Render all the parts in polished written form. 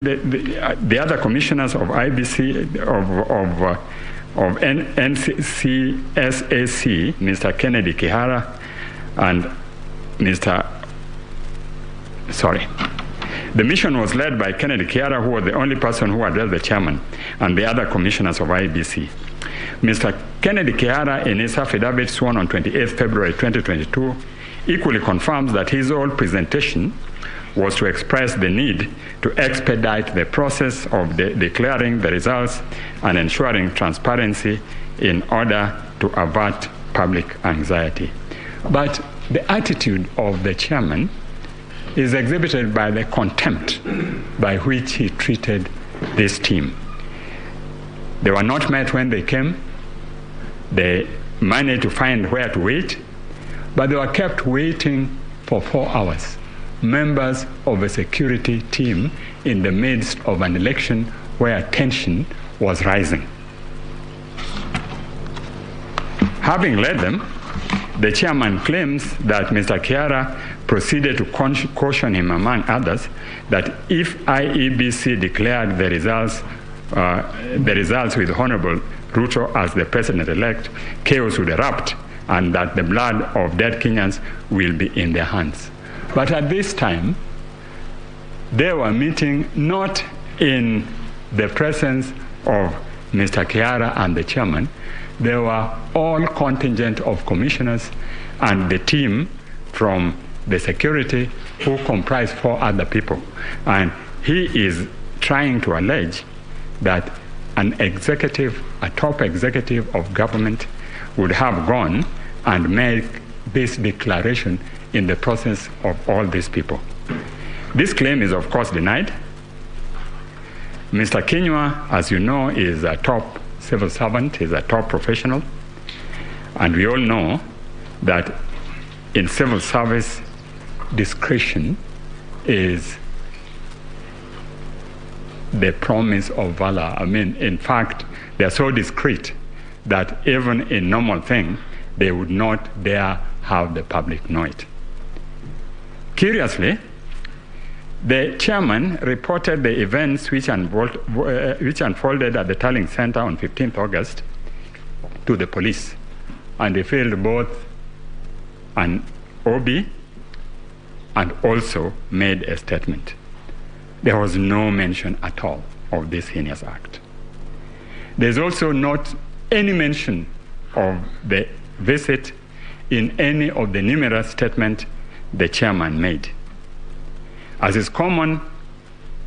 the other commissioners of IBC, of NCSAC, Mr. Kennedy Kihara and the mission was led by Kennedy Kihara, who was the only person who addressed the chairman, and the other commissioners of IBC. Mr. Kennedy Kihara, in his affidavit sworn on 28 February 2022, equally confirms that his whole presentation was to express the need to expedite the process of declaring the results and ensuring transparency in order to avert public anxiety. But the attitude of the chairman is exhibited by the contempt by which he treated this team. They were not met when they came. They managed to find where to wait, but they were kept waiting for 4 hours. Members of a security team in the midst of an election where tension was rising. Having led them, the chairman claims that Mr. Kihara proceeded to caution him, among others, that if IEBC declared the results with Honorable Ruto as the president-elect, chaos would erupt and that the blood of dead Kenyans will be in their hands. But at this time, they were meeting not in the presence of Mr. Kihara and the chairman. They were all contingent of commissioners and the team from the security who comprised 4 other people. And he is trying to allege that an executive, a top executive of government would have gone and made this declaration in the presence of all these people. This claim is, of course, denied. Mr. Kinyua, as you know, is a top civil servant, he's a top professional, and we all know that in civil service, discretion is the promise of valor. I mean, in fact, they're so discreet that even in normal thing, they would not dare have the public know it. Curiously, the chairman reported the events which unfolded at the Tallying Center on 15th August to the police, and they filed both an OB and also made a statement. There was no mention at all of this heinous act. There's also not any mention of the visit in any of the numerous statements the chairman made. As is common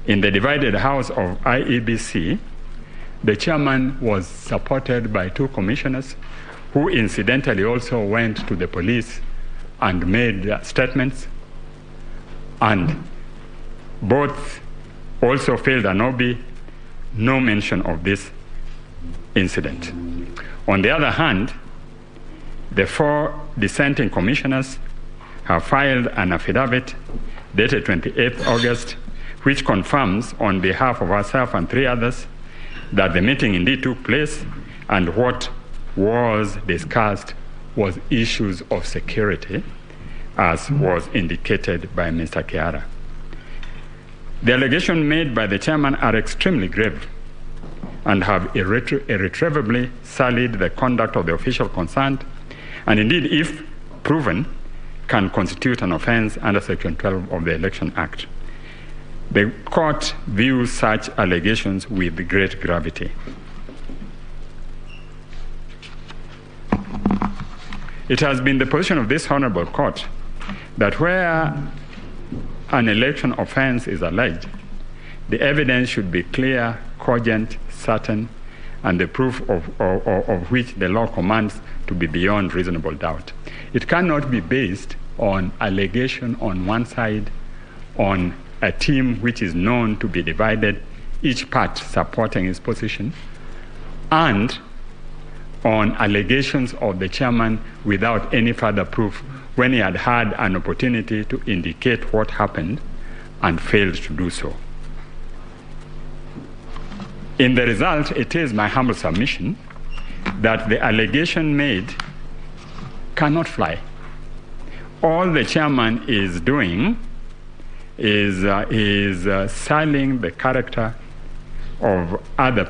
in the divided house of IEBC, the chairman was supported by 2 commissioners who incidentally also went to the police and made statements, and both also filed an OB, no mention of this incident. On the other hand, the 4 dissenting commissioners have filed an affidavit dated 28th August, which confirms on behalf of ourselves and 3 others that the meeting indeed took place and what was discussed was issues of security, as was indicated by Mr. Kihara. The allegations made by the chairman are extremely grave and have irretrievably sullied the conduct of the official concerned, and indeed, if proven, can constitute an offense under Section 12 of the Election Act. The court views such allegations with great gravity. It has been the position of this honorable court that where an election offense is alleged, the evidence should be clear, cogent, certain, and the proof of which the law commands to be beyond reasonable doubt. It cannot be based on allegation on one side, on a team which is known to be divided, each part supporting its position, and on allegations of the chairman without any further proof when he had had an opportunity to indicate what happened and failed to do so. In the result, it is my humble submission that the allegation made cannot fly. All the chairman is doing is selling the character of other people.